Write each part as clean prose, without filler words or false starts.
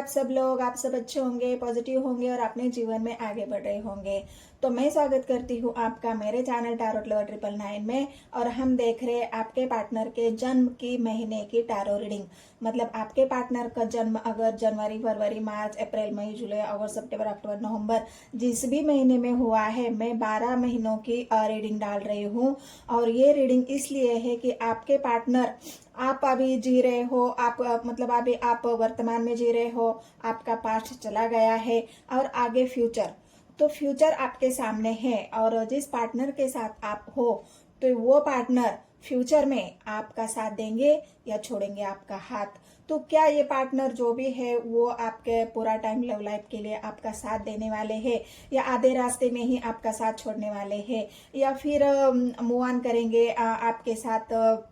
आप सब लोग, आप सब अच्छे होंगे, पॉजिटिव होंगे और अपने जीवन में आगे बढ़ रहे होंगे। तो मैं स्वागत करती हूँ आपका मेरे चैनल टैरोट लवर 999 में। और हम देख रहे हैं आपके पार्टनर के जन्म की महीने की टैरो रीडिंग। मतलब आपके पार्टनर का जन्म अगर जनवरी, फरवरी, मार्च, अप्रैल, मई, जुलाई, अगस्त, सितंबर, अक्टूबर, नवंबर जिस भी महीने में हुआ है, मैं 12 महीनों की रीडिंग डाल रही हूँ। और ये रीडिंग इसलिए है कि आपके पार्टनर, आप अभी जी रहे हो, आप मतलब अभी आप वर्तमान में जी रहे हो, आपका पास्ट चला गया है और आगे फ्यूचर, तो फ्यूचर आपके सामने है। और जिस पार्टनर के साथ आप हो, तो वो पार्टनर फ्यूचर में आपका साथ देंगे या छोड़ेंगे आपका हाथ। तो क्या ये पार्टनर जो भी है वो आपके पूरा टाइम लव लाइफ के लिए आपका साथ देने वाले हैं, या आधे रास्ते में ही आपका साथ छोड़ने वाले हैं, या फिर मूव ऑन करेंगे, आपके साथ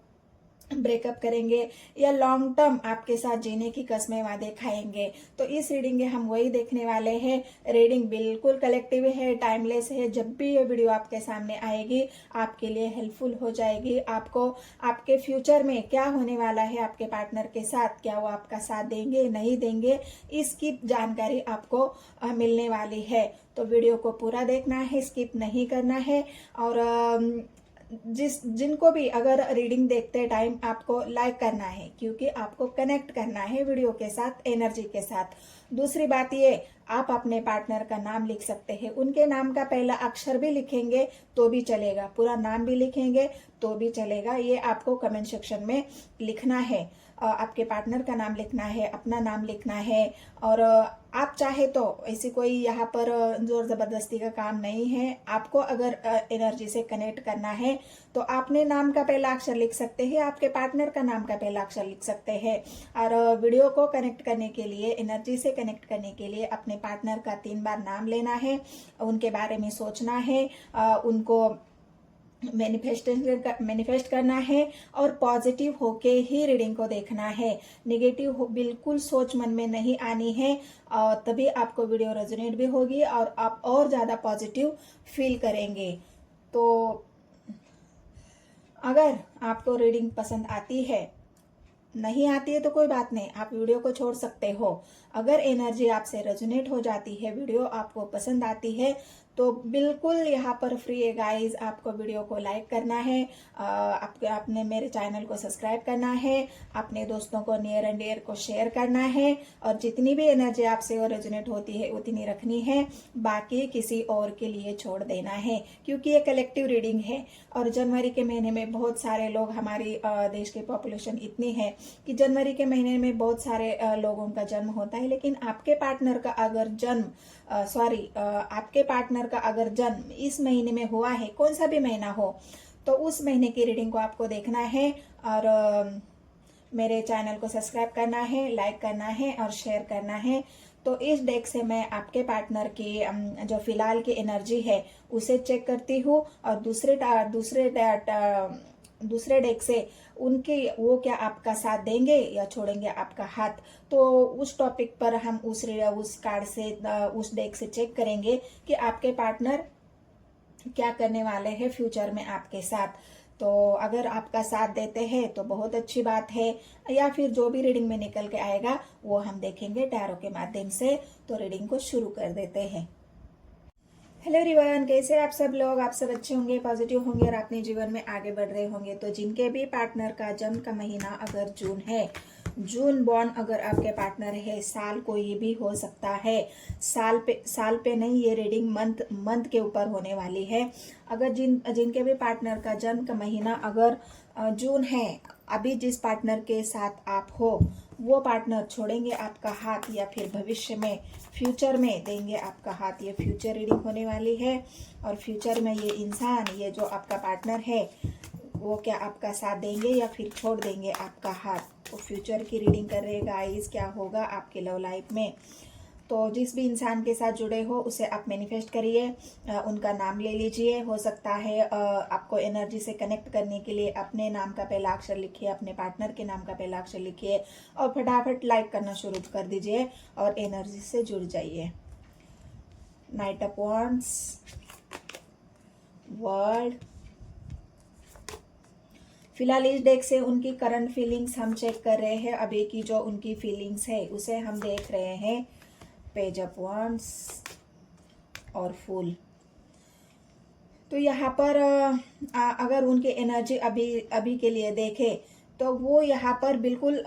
ब्रेकअप करेंगे, या लॉन्ग टर्म आपके साथ जीने की कस्में वादे खाएंगे। तो इस रीडिंग में हम वही देखने वाले हैं। रीडिंग बिल्कुल कलेक्टिव है, टाइमलेस है। जब भी ये वीडियो आपके सामने आएगी आपके लिए हेल्पफुल हो जाएगी। आपको आपके फ्यूचर में क्या होने वाला है आपके पार्टनर के साथ, क्या वो आपका साथ देंगे नहीं देंगे, इसकी जानकारी आपको मिलने वाली है। तो वीडियो को पूरा देखना है, स्किप नहीं करना है। और जिनको भी अगर रीडिंग देखते टाइम आपको लाइक करना है, क्योंकि आपको कनेक्ट करना है वीडियो के साथ, एनर्जी के साथ। दूसरी बात ये, आप अपने पार्टनर का नाम लिख सकते हैं। उनके नाम का पहला अक्षर भी लिखेंगे तो भी चलेगा, पूरा नाम भी लिखेंगे तो भी चलेगा। ये आपको कमेंट सेक्शन में लिखना है। आपके पार्टनर का नाम लिखना है, अपना नाम लिखना है। और आप चाहे तो ऐसी कोई यहाँ पर जोर जबरदस्ती का काम नहीं है। आपको अगर एनर्जी से कनेक्ट करना है तो आपने नाम का पहला अक्षर लिख सकते हैं, आपके पार्टनर का नाम का पहला अक्षर लिख सकते हैं। और वीडियो को कनेक्ट करने के लिए, एनर्जी से कनेक्ट करने के लिए अपने पार्टनर का 3 बार नाम लेना है, उनके बारे में सोचना है, उनको मैनिफेस्ट करना है और पॉजिटिव होके ही रीडिंग को देखना है। नेगेटिव बिल्कुल सोच मन में नहीं आनी है, और तभी आपको वीडियो रेजोनेट भी होगी और आप और ज्यादा पॉजिटिव फील करेंगे। तो अगर आपको रीडिंग पसंद आती है, नहीं आती है तो कोई बात नहीं, आप वीडियो को छोड़ सकते हो। अगर एनर्जी आपसे रेजोनेट हो जाती है, वीडियो आपको पसंद आती है, तो बिल्कुल यहाँ पर फ्री है गाइस। आपको वीडियो को लाइक करना है, आपने मेरे चैनल को सब्सक्राइब करना है, अपने दोस्तों को नियर एंड डियर को शेयर करना है, और जितनी भी एनर्जी आपसे और रेजोनेट होती है उतनी रखनी है, बाकी किसी और के लिए छोड़ देना है। क्योंकि ये कलेक्टिव रीडिंग है और जनवरी के महीने में बहुत सारे लोग, हमारी देश की पॉपुलेशन इतनी है कि जनवरी के महीने में बहुत सारे लोगों का जन्म होता है। लेकिन आपके पार्टनर का अगर आपके पार्टनर का अगर जन्म इस महीने में हुआ है, कौन सा भी महीना हो, तो उस महीने की रीडिंग को आपको देखना है। और मेरे चैनल को सब्सक्राइब करना है, लाइक करना है और शेयर करना है। तो इस डेक से मैं आपके पार्टनर की जो फिलहाल की एनर्जी है उसे चेक करती हूँ, और दूसरे डेक से उनके वो क्या आपका साथ देंगे या छोड़ेंगे आपका हाथ। तो उस टॉपिक पर हम उस कार्ड से, उस डेक से चेक करेंगे कि आपके पार्टनर क्या करने वाले हैं फ्यूचर में आपके साथ। तो अगर आपका साथ देते हैं तो बहुत अच्छी बात है, या फिर जो भी रीडिंग में निकल के आएगा वो हम देखेंगे टैरो के माध्यम से। तो रीडिंग को शुरू कर देते हैं। हेलो एवरीवन, कैसे आप सब लोग? आप सब अच्छे होंगे, पॉजिटिव होंगे और अपने जीवन में आगे बढ़ रहे होंगे। तो जिनके भी पार्टनर का जन्म का महीना अगर जून है, जून बॉर्न अगर आपके पार्टनर है, साल कोई भी हो सकता है, साल पे नहीं, ये रीडिंग मंथ के ऊपर होने वाली है। अगर जिनके भी पार्टनर का जन्म का महीना अगर जून है, अभी जिस पार्टनर के साथ आप हो वो पार्टनर छोड़ेंगे आपका हाथ, या फिर भविष्य में फ्यूचर में देंगे आपका हाथ। ये फ्यूचर रीडिंग होने वाली है। और फ्यूचर में ये इंसान, ये जो आपका पार्टनर है, वो क्या आपका साथ देंगे या फिर छोड़ देंगे आपका हाथ। तो फ्यूचर की रीडिंग कर रहे गाइस, क्या होगा आपके लव लाइफ में। तो जिस भी इंसान के साथ जुड़े हो उसे आप मैनिफेस्ट करिए, उनका नाम ले लीजिए। हो सकता है आपको एनर्जी से कनेक्ट करने के लिए अपने नाम का पहला अक्षर लिखिए, अपने पार्टनर के नाम का पहला अक्षर लिखिए और फटाफट लाइक करना शुरू कर दीजिए और एनर्जी से जुड़ जाइए। नाइट ऑफ वॉन्ड्स, वर्ल्ड, फिलहाल इस डेक से उनकी करंट फीलिंग्स हम चेक कर रहे हैं। अभी की जो उनकी फीलिंग्स है उसे हम देख रहे हैं। पेज ऑफ वांड्स और फूल। तो यहाँ पर अगर उनकी एनर्जी अभी के लिए देखें तो वो यहाँ पर बिल्कुल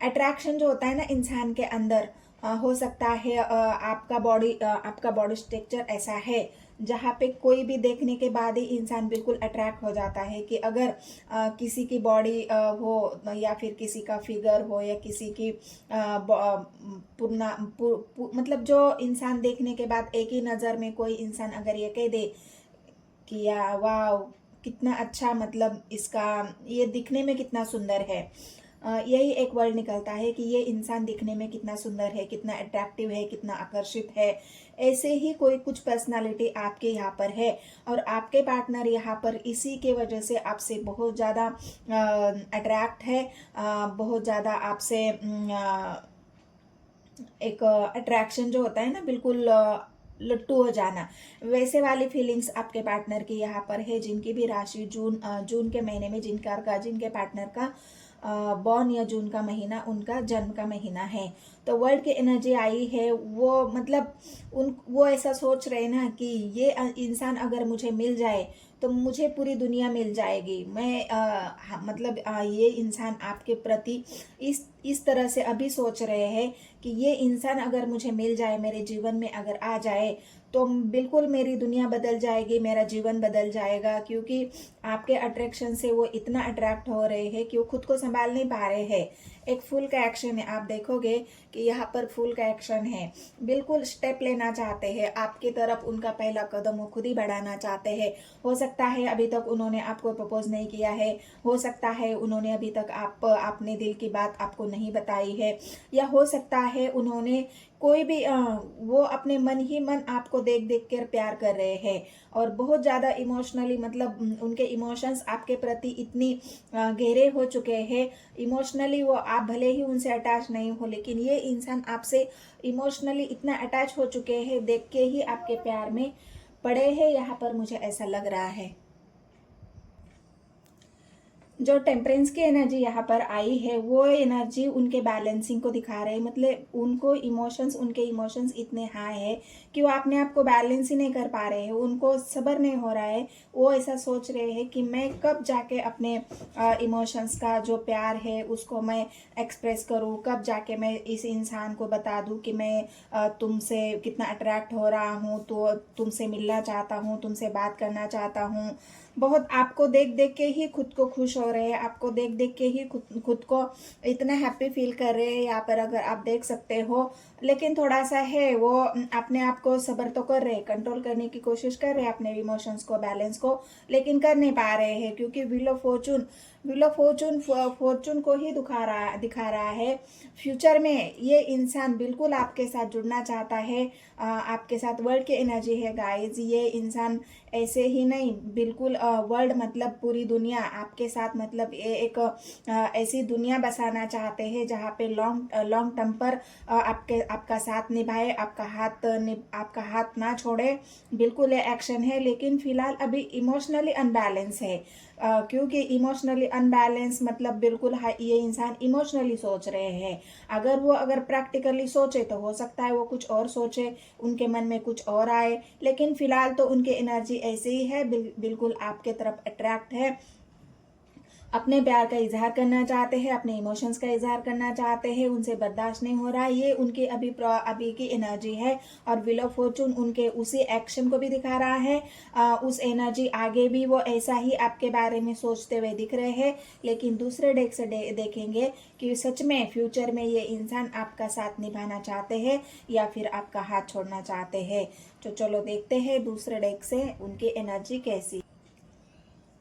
अट्रैक्शन जो होता है ना इंसान के अंदर, हो सकता है आपका बॉडी स्ट्रक्चर ऐसा है जहाँ पे कोई भी देखने के बाद ही इंसान बिल्कुल अट्रैक्ट हो जाता है। कि अगर किसी की बॉडी हो या फिर किसी का फिगर हो या किसी की मतलब जो इंसान देखने के बाद एक ही नज़र में कोई इंसान अगर ये कह दे कि या वाह कितना अच्छा, मतलब इसका ये दिखने में कितना सुंदर है, यही एक वर्ड निकलता है कि ये इंसान दिखने में कितना सुंदर है, कितना अट्रैक्टिव है, कितना आकर्षित है। ऐसे ही कोई कुछ पर्सनालिटी आपके यहाँ पर है और आपके पार्टनर यहाँ पर इसी के वजह से आपसे बहुत ज़्यादा अट्रैक्ट है, बहुत ज़्यादा आपसे एक अट्रैक्शन जो होता है ना, बिल्कुल लट्टू हो जाना, वैसे वाली फीलिंग्स आपके पार्टनर की यहाँ पर है। जिनकी भी राशि जून के महीने में जिनके पार्टनर का बॉर्न या जून का महीना उनका जन्म का महीना है, तो वर्ल्ड की एनर्जी आई है। वो मतलब वो ऐसा सोच रहे ना कि ये इंसान अगर मुझे मिल जाए तो मुझे पूरी दुनिया मिल जाएगी। मतलब ये इंसान आपके प्रति इस तरह से अभी सोच रहे हैं कि ये इंसान अगर मुझे मिल जाए, मेरे जीवन में अगर आ जाए तो बिल्कुल मेरी दुनिया बदल जाएगी, मेरा जीवन बदल जाएगा। क्योंकि आपके अट्रैक्शन से वो इतना अट्रैक्ट हो रहे हैं कि वो खुद को संभाल नहीं पा रहे हैं। एक फूल का एक्शन है, आप देखोगे कि यहाँ पर फूल का एक्शन है, बिल्कुल स्टेप लेना चाहते हैं आपकी तरफ। उनका पहला कदम वो खुद ही बढ़ाना चाहते हैं। हो सकता है अभी तक उन्होंने आपको प्रपोज नहीं किया है, हो सकता है उन्होंने अभी तक अपने दिल की बात आपको नहीं बताई है, या हो सकता है उन्होंने कोई भी वो अपने मन ही मन आपको देख देख कर प्यार कर रहे हैं और बहुत ज़्यादा इमोशनली, मतलब उनके इमोशंस आपके प्रति इतनी गहरे हो चुके हैं। इमोशनली वो आप भले ही उनसे अटैच नहीं हो, लेकिन ये इंसान आपसे इमोशनली इतना अटैच हो चुके हैं, देख के ही आपके प्यार में पड़े हैं, यहाँ पर मुझे ऐसा लग रहा है। जो टेम्परेंस की एनर्जी यहाँ पर आई है वो एनर्जी उनके बैलेंसिंग को दिखा रहे हैं। मतलब उनके इमोशंस इतने हाई है कि वो अपने आप को बैलेंस ही नहीं कर पा रहे हैं, उनको सब्र नहीं हो रहा है। वो ऐसा सोच रहे हैं कि मैं कब जाके अपने इमोशंस का जो प्यार है उसको मैं एक्सप्रेस करूँ, कब जाके मैं इस इंसान को बता दूँ कि मैं तुमसे कितना अट्रैक्ट हो रहा हूँ, तो तुमसे मिलना चाहता हूँ, तुमसे बात करना चाहता हूँ। बहुत आपको देख देख के ही खुद को खुश हो रहे हैं, आपको देख देख के ही खुद को इतना हैप्पी फील कर रहे हैं यहाँ पर, अगर आप देख सकते हो। लेकिन थोड़ा सा है वो अपने आप को सब्र तो कर रहे हैं, कंट्रोल करने की कोशिश कर रहे हैं अपने इमोशंस को, बैलेंस को, लेकिन कर नहीं पा रहे हैं। क्योंकि व्हील ऑफ फॉर्चून को ही दिखा रहा है। फ्यूचर में ये इंसान बिल्कुल आपके साथ जुड़ना चाहता है, आपके साथ वर्ल्ड की एनर्जी है गाइज। ये इंसान ऐसे ही नहीं, बिल्कुल वर्ल्ड मतलब पूरी दुनिया आपके साथ, मतलब एक ऐसी दुनिया बसाना चाहते हैं जहाँ पे लॉन्ग टर्म पर आपका साथ निभाए, आपका हाथ ना छोड़े। बिल्कुल ये एक्शन है, लेकिन फिलहाल अभी इमोशनली अनबैलेंस है। क्योंकि इमोशनली अनबैलेंस मतलब बिल्कुल ये इंसान इमोशनली सोच रहे हैं। अगर प्रैक्टिकली सोचे तो हो सकता है वो कुछ और सोचे, उनके मन में कुछ और आए, लेकिन फिलहाल तो उनकी एनर्जी ऐसे ही है, बिल्कुल आपके तरफ अट्रैक्ट है, अपने प्यार का इजहार करना चाहते हैं, अपने इमोशंस का इजहार करना चाहते हैं, उनसे बर्दाश्त नहीं हो रहा है। ये उनकी अभी की एनर्जी है। और व्हील ऑफ फॉर्चून उनके उसी एक्शन को भी दिखा रहा है। उस एनर्जी आगे भी वो ऐसा ही आपके बारे में सोचते हुए दिख रहे हैं। लेकिन दूसरे डेक से देखेंगे कि सच में फ्यूचर में ये इंसान आपका साथ निभाना चाहते हैं या फिर आपका हाथ छोड़ना चाहते हैं। तो चलो देखते हैं दूसरे डेक से उनकी एनर्जी कैसी।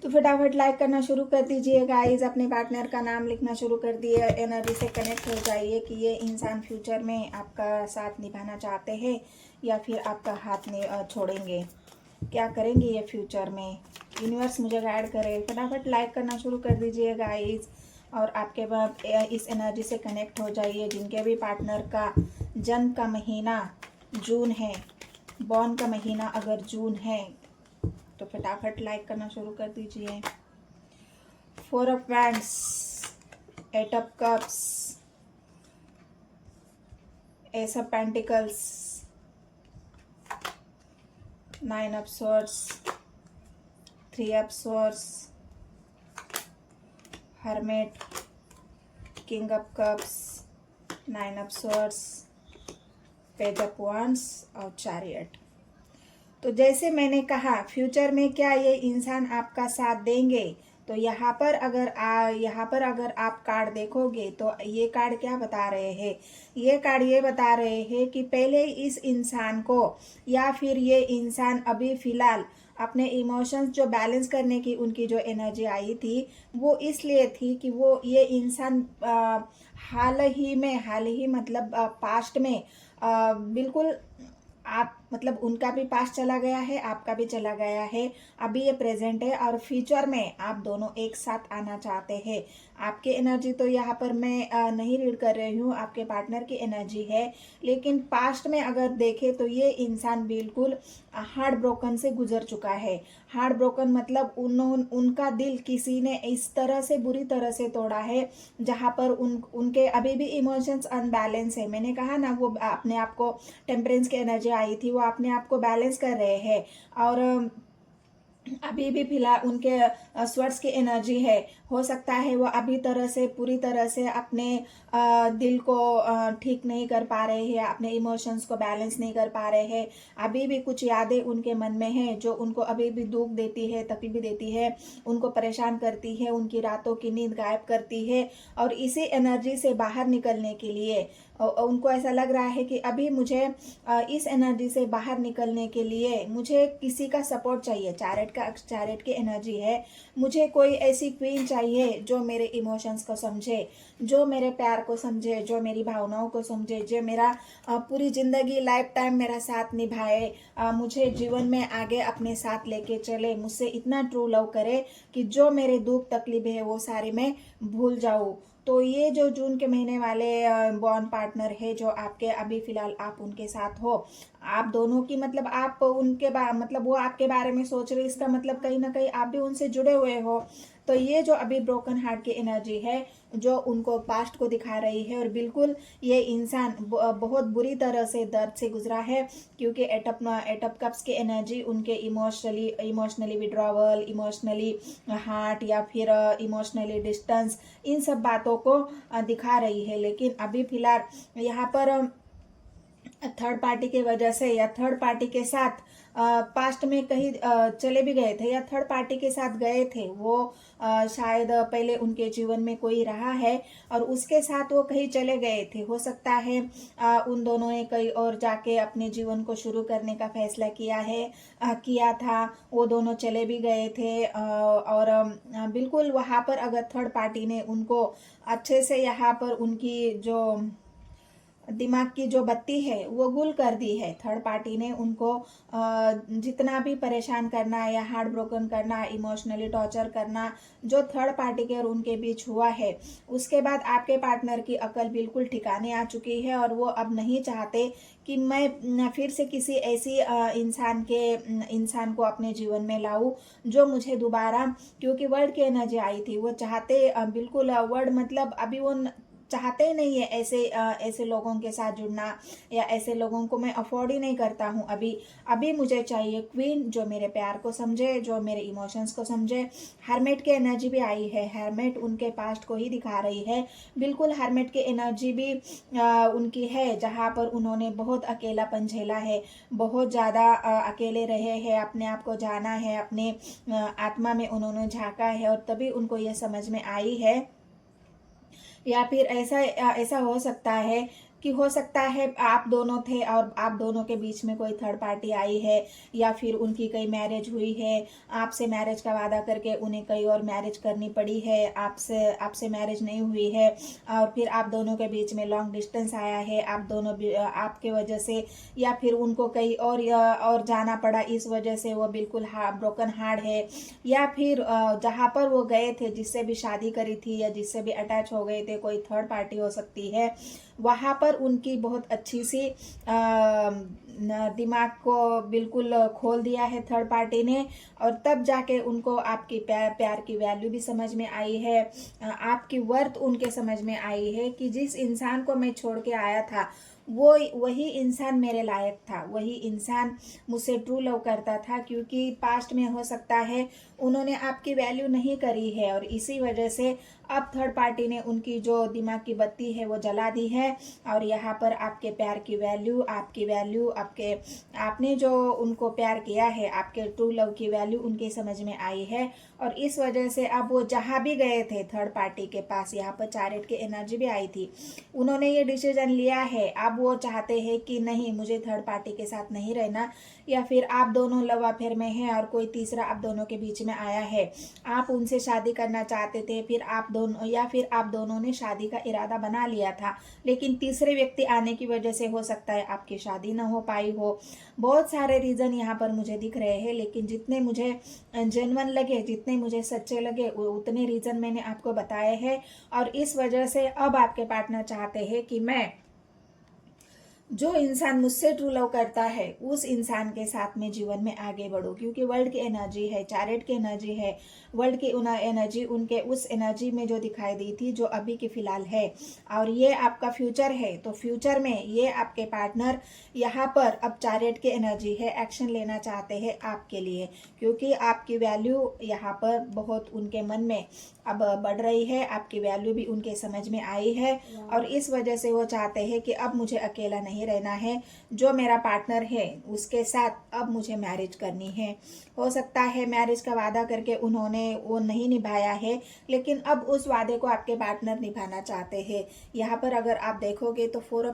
तो फटाफट लाइक करना शुरू कर दीजिए गाइस, अपने पार्टनर का नाम लिखना शुरू कर दिए, एनर्जी से कनेक्ट हो जाइए कि ये इंसान फ्यूचर में आपका साथ निभाना चाहते हैं या फिर आपका हाथ छोड़ेंगे, क्या करेंगे ये फ्यूचर में। यूनिवर्स मुझे गाइड करे। फटाफट लाइक करना शुरू कर दीजिए गाइस और आपके बाद इस एनर्जी से कनेक्ट हो जाइए। जिनके भी पार्टनर का जन्म का महीना जून है, बॉर्न का महीना अगर जून है, तो फटाफट लाइक करना शुरू कर दीजिए। 4 of Wands, 8 of Cups, Ace of Pentacles, 9 of Swords, 3 of Swords, Hermit, King of Cups, 9 of Swords, Page of Wands और Chariot। तो जैसे मैंने कहा फ्यूचर में क्या ये इंसान आपका साथ देंगे, तो यहाँ पर अगर आप कार्ड देखोगे तो ये कार्ड क्या बता रहे हैं, ये कार्ड ये बता रहे हैं कि पहले इस इंसान को या फिर ये इंसान अभी फिलहाल अपने इमोशंस जो बैलेंस करने की उनकी जो एनर्जी आई थी वो इसलिए थी कि वो ये इंसान हाल ही मतलब पास्ट में बिल्कुल आप मतलब उनका भी पास्ट चला गया है, आपका भी चला गया है, अभी ये प्रेजेंट है और फ्यूचर में आप दोनों एक साथ आना चाहते हैं। आपकी एनर्जी तो यहाँ पर मैं नहीं रीड कर रही हूँ, आपके पार्टनर की एनर्जी है, लेकिन पास्ट में अगर देखें तो ये इंसान बिल्कुल हार्ट ब्रोकन से गुजर चुका है। हार्ट ब्रोकन मतलब उनका दिल किसी ने इस तरह से बुरी तरह से तोड़ा है जहाँ पर उनके अभी भी इमोशंस अनबैलेंस है। मैंने कहा ना वो अपने आप को टेम्परेंस की एनर्जी आई थी, वो अपने आप को बैलेंस कर रहे हैं और अभी भी फिलहाल उनके स्वर्ड्स की एनर्जी है। हो सकता है वो अभी पूरी तरह से अपने दिल को ठीक नहीं कर पा रहे हैं, अपने इमोशंस को बैलेंस नहीं कर पा रहे हैं। अभी भी कुछ यादें उनके मन में हैं जो उनको अभी भी दुख देती है, तकलीफ देती है, उनको परेशान करती है, उनकी रातों की नींद गायब करती है। और इसी एनर्जी से बाहर निकलने के लिए उनको ऐसा लग रहा है कि अभी मुझे इस एनर्जी से बाहर निकलने के लिए मुझे किसी का सपोर्ट चाहिए। चैरियट की एनर्जी है, मुझे कोई ऐसी क्वीन चाहिए जो मेरे इमोशंस को समझे, जो मेरे प्यार को समझे, जो मेरी भावनाओं को समझे, जो मेरा पूरी जिंदगी लाइफ टाइम मेरा साथ निभाए, मुझे जीवन में आगे अपने साथ लेके चले, मुझसे इतना ट्रू लव करे कि जो मेरे दुख तकलीफ है वो सारी मैं भूल जाऊँ। तो ये जो जून के महीने वाले बॉन्ड पार्टनर है जो आपके अभी फिलहाल आप उनके साथ हो, आप दोनों की मतलब आप उनके मतलब वो आपके बारे में सोच रहे, इसका मतलब कहीं ना कहीं आप भी उनसे जुड़े हुए हो। तो ये जो अभी ब्रोकन हार्ट की एनर्जी है जो उनको पास्ट को दिखा रही है और बिल्कुल ये इंसान बहुत बुरी तरह से दर्द से गुजरा है, क्योंकि एट ऑफ कप्स की एनर्जी उनके इमोशनली विड्रॉवल, इमोशनली हार्ट या फिर इमोशनली डिस्टेंस, इन सब बातों को दिखा रही है। लेकिन अभी फिलहाल यहाँ पर थर्ड पार्टी की वजह से या थर्ड पार्टी के साथ पास्ट में कहीं चले भी गए थे या थर्ड पार्टी के साथ गए थे, वो शायद पहले उनके जीवन में कोई रहा है और उसके साथ वो कहीं चले गए थे। हो सकता है उन दोनों ने कहीं और जाके अपने जीवन को शुरू करने का फैसला किया था, वो दोनों चले भी गए थे और बिल्कुल वहाँ पर अगर थर्ड पार्टी ने उनको अच्छे से यहाँ पर उनकी जो दिमाग की जो बत्ती है वो गुल कर दी है। थर्ड पार्टी ने उनको जितना भी परेशान करना या हार्ट ब्रोकन करना, इमोशनली टॉर्चर करना जो थर्ड पार्टी के और उनके बीच हुआ है, उसके बाद आपके पार्टनर की अकल बिल्कुल ठिकाने आ चुकी है और वो अब नहीं चाहते कि मैं फिर से किसी ऐसी इंसान को अपने जीवन में लाऊं जो मुझे दोबारा, क्योंकि वर्ड की एनर्जी आई थी, वो चाहते बिल्कुल वर्ड मतलब अभी वो चाहते ही नहीं है ऐसे लोगों के साथ जुड़ना या ऐसे लोगों को मैं अफोर्ड ही नहीं करता हूँ। अभी मुझे चाहिए क्वीन जो मेरे प्यार को समझे, जो मेरे इमोशंस को समझे। हर्मेट की एनर्जी भी आई है, हर्मेट उनके पास्ट को ही दिखा रही है। बिल्कुल हर्मेट की एनर्जी भी उनकी है जहाँ पर उन्होंने बहुत अकेलापन झेला है, बहुत ज़्यादा अकेले रहे हैं, अपने आप को जाना है, अपने आत्मा में उन्होंने झांका है और तभी उनको ये समझ में आई है। या फिर ऐसा हो सकता है कि हो सकता है आप दोनों थे और आप दोनों के बीच में कोई थर्ड पार्टी आई है या फिर उनकी कहीं मैरिज हुई है, आपसे मैरिज का वादा करके उन्हें कहीं और मैरिज करनी पड़ी है, आपसे मैरिज नहीं हुई है और फिर आप दोनों के बीच में लॉन्ग डिस्टेंस आया है, आप दोनों आपके वजह से या फिर उनको कहीं और जाना पड़ा, इस वजह से वो बिल्कुल ब्रोकन हार्ट है। या फिर जहाँ पर वो गए थे, जिससे भी शादी करी थी या जिससे भी अटैच हो गए थे, कोई थर्ड पार्टी हो सकती है। वहाँ पर उनकी बहुत अच्छी सी दिमाग को बिल्कुल खोल दिया है थर्ड पार्टी ने, और तब जाके उनको आपकी प्यार की वैल्यू भी समझ में आई है, आपकी वर्थ उनके समझ में आई है कि जिस इंसान को मैं छोड़ के आया था वो वही इंसान मेरे लायक था, वही इंसान मुझसे ट्रू लव करता था, क्योंकि पास्ट में हो सकता है उन्होंने आपकी वैल्यू नहीं करी है और इसी वजह से अब थर्ड पार्टी ने उनकी जो दिमाग की बत्ती है वो जला दी है, और यहाँ पर आपके प्यार की वैल्यू, आपकी वैल्यू, आपने जो उनको प्यार किया है, आपके ट्रू लव की वैल्यू उनके समझ में आई है। और इस वजह से अब वो जहाँ भी गए थे थर्ड पार्टी के पास, यहाँ पर चैरियट की एनर्जी भी आई थी, उन्होंने ये डिसीजन लिया है। अब वो चाहते हैं कि नहीं, मुझे थर्ड पार्टी के साथ नहीं रहना, या फिर आप दोनों लव अफेयर में हैं और कोई तीसरा आप दोनों के बीच में आया है, आप उनसे शादी करना चाहते थे, फिर आप दोनों, या फिर आप दोनों ने शादी का इरादा बना लिया था, लेकिन तीसरे व्यक्ति आने की वजह से हो सकता है आपकी शादी ना हो पाई हो। बहुत सारे रीजन यहाँ पर मुझे दिख रहे हैं, लेकिन जितने मुझे जेन्युइन लगे, जितने मुझे सच्चे लगे, उतने रीजन मैंने आपको बताए हैं। और इस वजह से अब आपके पार्टनर चाहते हैं कि मैं, जो इंसान मुझसे ट्रू लव करता है, उस इंसान के साथ में जीवन में आगे बढ़ो, क्योंकि वर्ल्ड की एनर्जी है, चैरियट की एनर्जी है, वर्ल्ड की एनर्जी उनके उस एनर्जी में जो दिखाई दी थी, जो अभी के फिलहाल है, और ये आपका फ्यूचर है। तो फ्यूचर में ये आपके पार्टनर यहाँ पर अब चैरियट की एनर्जी है, एक्शन लेना चाहते हैं आपके लिए, क्योंकि आपकी वैल्यू यहाँ पर बहुत उनके मन में अब बढ़ रही है, आपकी वैल्यू भी उनके समझ में आई है, और इस वजह से वो चाहते हैं कि अब मुझे अकेला नहीं रहना है, जो मेरा पार्टनर है उसके साथ अब मुझे मैरिज करनी है। हो सकता है मैरिज का वादा करके उन्होंने वो नहीं निभाया है, लेकिन अब उस वादे को आपके पार्टनर निभाना चाहते हैं। यहाँ पर अगर आप देखोगे तो 4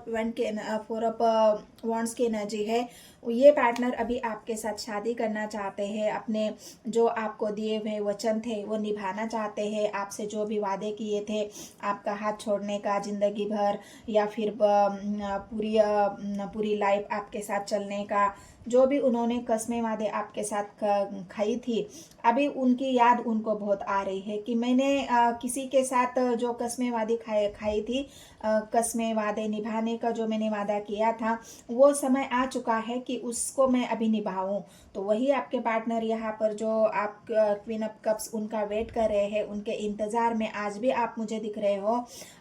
ऑफ वॉन्ड्स की एनर्जी है। ये पार्टनर अभी आपके साथ शादी करना चाहते हैं, अपने जो आपको दिए हुए वचन थे वो निभाना चाहते हैं, आपसे जो भी वादे किए थे, आपका हाथ छोड़ने का जिंदगी भर, या फिर पूरी लाइफ आपके साथ चलने का, जो भी उन्होंने कस्में वादे आपके साथ खाई थी, अभी उनकी याद उनको बहुत आ रही है कि मैंने किसी के साथ जो कस्में वादे खाई थी, कस्में वादे निभाने का जो मैंने वादा किया था, वो समय आ चुका है कि उसको मैं अभी निभाऊं। तो वही आपके पार्टनर यहाँ पर जो आप क्वीन ऑफ कप्स उनका वेट कर रहे हैं, उनके इंतजार में आज भी आप मुझे दिख रहे हो,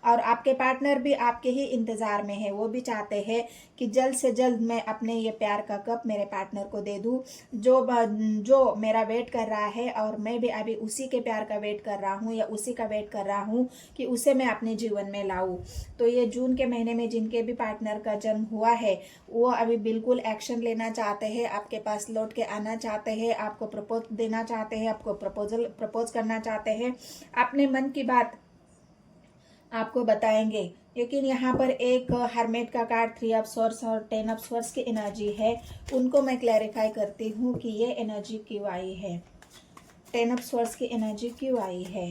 और आपके पार्टनर भी आपके ही इंतजार में है। वो भी चाहते हैं कि जल्द से जल्द मैं अपने ये प्यार का कप मेरे पार्टनर को दे दूं, जो मेरा वेट कर रहा है, और मैं भी अभी उसी के प्यार का वेट कर रहा हूँ, या उसी का वेट कर रहा हूँ कि उसे मैं अपने जीवन में लाऊं। तो ये जून के महीने में जिनके भी पार्टनर का जन्म हुआ है, वो अभी बिल्कुल एक्शन लेना चाहते हैं, आपके पास लौट के आना चाहते हैं, आपको प्रपोज देना चाहते हैं, आपको प्रपोज करना चाहते हैं, अपने मन की बात आपको बताएंगे। लेकिन यहाँ पर एक हर्मेट का कार्ड, 3 ऑफ सोर्स और 10 ऑफ सोर्स की एनर्जी है, उनको मैं क्लैरिफाई करती हूँ कि ये एनर्जी क्यों आई है, 10 ऑफ सोर्स की एनर्जी क्यों आई है,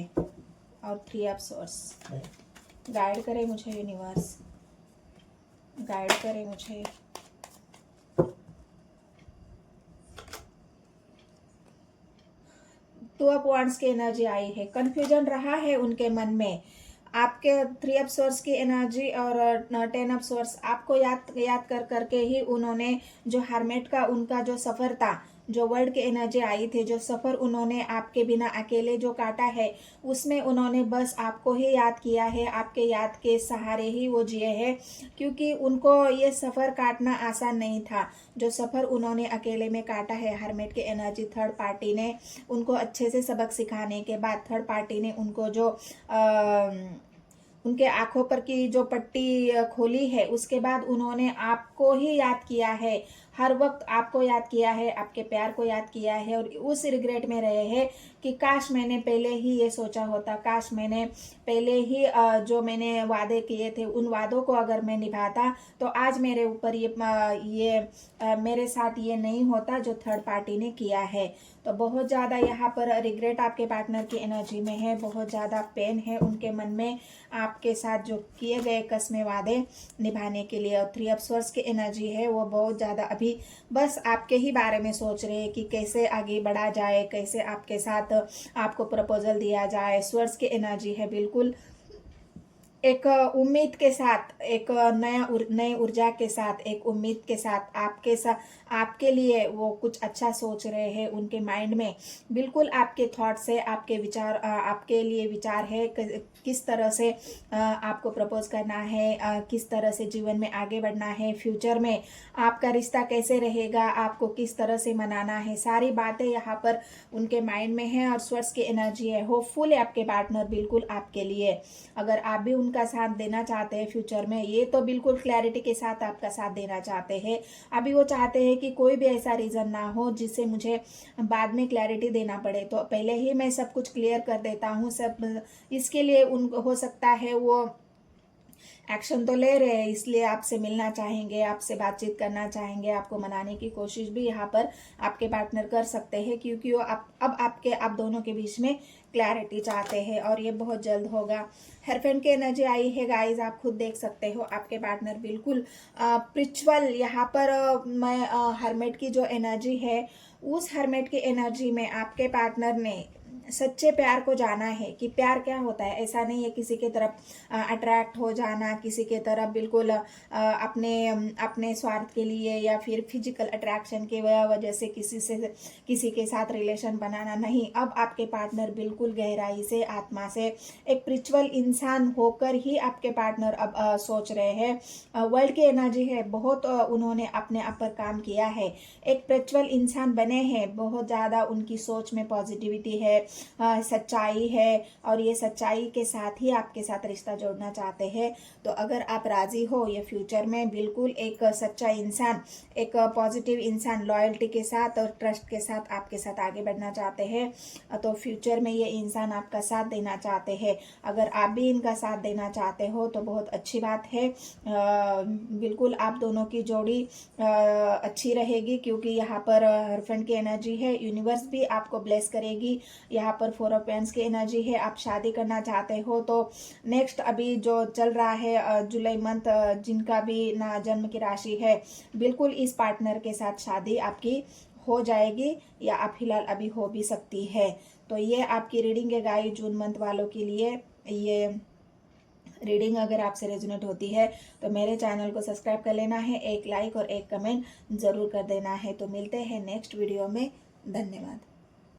और 3 ऑफ सोर्स। गाइड करे मुझे यूनिवर्स, गाइड करे मुझे। टू ऑफ वांड्स की एनर्जी आई है, कंफ्यूजन रहा है उनके मन में। आपके 3 ऑफ सोर्स की एनर्जी और 10 ऑफ सोर्स, आपको याद कर करके ही उन्होंने जो हर्मेट का उनका जो सफर था, जो वर्ल्ड की एनर्जी आई थी, जो सफर उन्होंने आपके बिना अकेले जो काटा है, उसमें उन्होंने बस आपको ही याद किया है, आपके याद के सहारे ही वो जिए हैं, क्योंकि उनको ये सफर काटना आसान नहीं था। जो सफर उन्होंने अकेले में काटा है, हर्मेट की एनर्जी, थर्ड पार्टी ने उनको अच्छे से सबक सिखाने के बाद, थर्ड पार्टी ने उनको जो उनके आंखों पर की जो पट्टी खोली है, उसके बाद उन्होंने आपको ही याद किया है, हर वक्त आपको याद किया है, आपके प्यार को याद किया है, और उस रिग्रेट में रहे हैं कि काश मैंने पहले ही ये सोचा होता, काश मैंने पहले ही जो मैंने वादे किए थे, उन वादों को अगर मैं निभाता तो आज मेरे ऊपर ये मेरे साथ ये नहीं होता जो थर्ड पार्टी ने किया है। तो बहुत ज़्यादा यहाँ पर रिग्रेट आपके पार्टनर की एनर्जी में है, बहुत ज़्यादा पेन है उनके मन में, आपके साथ जो किए गए कस्में वादे निभाने के लिए। और 3 ऑफ सोर्स की एनर्जी है, वो बहुत ज़्यादा अभी बस आपके ही बारे में सोच रहे हैं कि कैसे आगे बढ़ा जाए, कैसे आपके साथ आपको प्रपोजल दिया जाए। स्वर्स की एनर्जी है, बिल्कुल एक उम्मीद के साथ, एक नई ऊर्जा के साथ, एक उम्मीद के साथ आपके लिए वो कुछ अच्छा सोच रहे हैं। उनके माइंड में बिल्कुल आपके थॉट्स है, आपके विचार, आपके लिए विचार है किस तरह से आपको प्रपोज करना है, किस तरह से जीवन में आगे बढ़ना है, फ्यूचर में आपका रिश्ता कैसे रहेगा, आपको किस तरह से मनाना है, सारी बातें यहाँ पर उनके माइंड में है। और स्वर्स की एनर्जी है, होपफुल है आपके पार्टनर बिल्कुल आपके लिए। अगर आप भी उनका साथ देना चाहते हैं फ्यूचर में, ये तो बिल्कुल क्लैरिटी के साथ आपका साथ देना चाहते हैं। अभी वो चाहते हैं कि कोई भी ऐसा रीज़न ना हो जिससे मुझे बाद में क्लैरिटी देना पड़े, तो पहले ही मैं सब कुछ क्लियर कर देता हूँ सब। इसके लिए उन हो सकता है वो एक्शन तो ले रहे हैं, इसलिए आपसे मिलना चाहेंगे, आपसे बातचीत करना चाहेंगे, आपको मनाने की कोशिश भी यहाँ पर आपके पार्टनर कर सकते हैं, क्योंकि वो अब आप दोनों के बीच में क्लैरिटी चाहते हैं और ये बहुत जल्द होगा। हेयरफेंट की एनर्जी आई है गाइज, आप खुद देख सकते हो। आपके पार्टनर बिल्कुल स्पिरिचुअल, यहाँ पर मैं हर्मेट की जो एनर्जी है, उस हर्मेट की एनर्जी में आपके पार्टनर ने सच्चे प्यार को जाना है कि प्यार क्या होता है। ऐसा नहीं है किसी के तरफ अट्रैक्ट हो जाना, किसी के तरफ बिल्कुल अपने स्वार्थ के लिए या फिर फिजिकल अट्रैक्शन की वजह से किसी के साथ रिलेशन बनाना नहीं। अब आपके पार्टनर बिल्कुल गहराई से, आत्मा से एक स्पिरिचुअल इंसान होकर ही आपके पार्टनर अब सोच रहे हैं। वर्ल्ड की एनर्जी है, बहुत उन्होंने अपने आप पर काम किया है, एक स्पिरिचुअल इंसान बने हैं, बहुत ज़्यादा उनकी सोच में पॉजिटिविटी है, सच्चाई है, और ये सच्चाई के साथ ही आपके साथ रिश्ता जोड़ना चाहते हैं। तो अगर आप राजी हो, ये फ्यूचर में बिल्कुल एक सच्चा इंसान, एक पॉजिटिव इंसान, लॉयल्टी के साथ और ट्रस्ट के साथ आपके साथ आगे बढ़ना चाहते हैं, तो फ्यूचर में ये इंसान आपका साथ देना चाहते हैं। अगर आप भी इनका साथ देना चाहते हो तो बहुत अच्छी बात है। बिल्कुल आप दोनों की जोड़ी अच्छी रहेगी, क्योंकि यहाँ पर हस्बैंड की एनर्जी है, यूनिवर्स भी आपको ब्लेस करेगी। यहाँ पर 4 ऑफ पेंस की एनर्जी है। आप शादी करना चाहते हो तो नेक्स्ट अभी जो चल रहा है जुलाई मंथ, जिनका भी ना जन्म की राशि है, बिल्कुल इस पार्टनर के साथ शादी आपकी हो जाएगी, या आप फिलहाल अभी हो भी सकती है। तो ये आपकी रीडिंग है गाइस, जून मंथ वालों के लिए। ये रीडिंग अगर आपसे रेजोनेट होती है तो मेरे चैनल को सब्सक्राइब कर लेना है, एक लाइक और एक कमेंट ज़रूर कर देना है। तो मिलते हैं नेक्स्ट वीडियो में, धन्यवाद।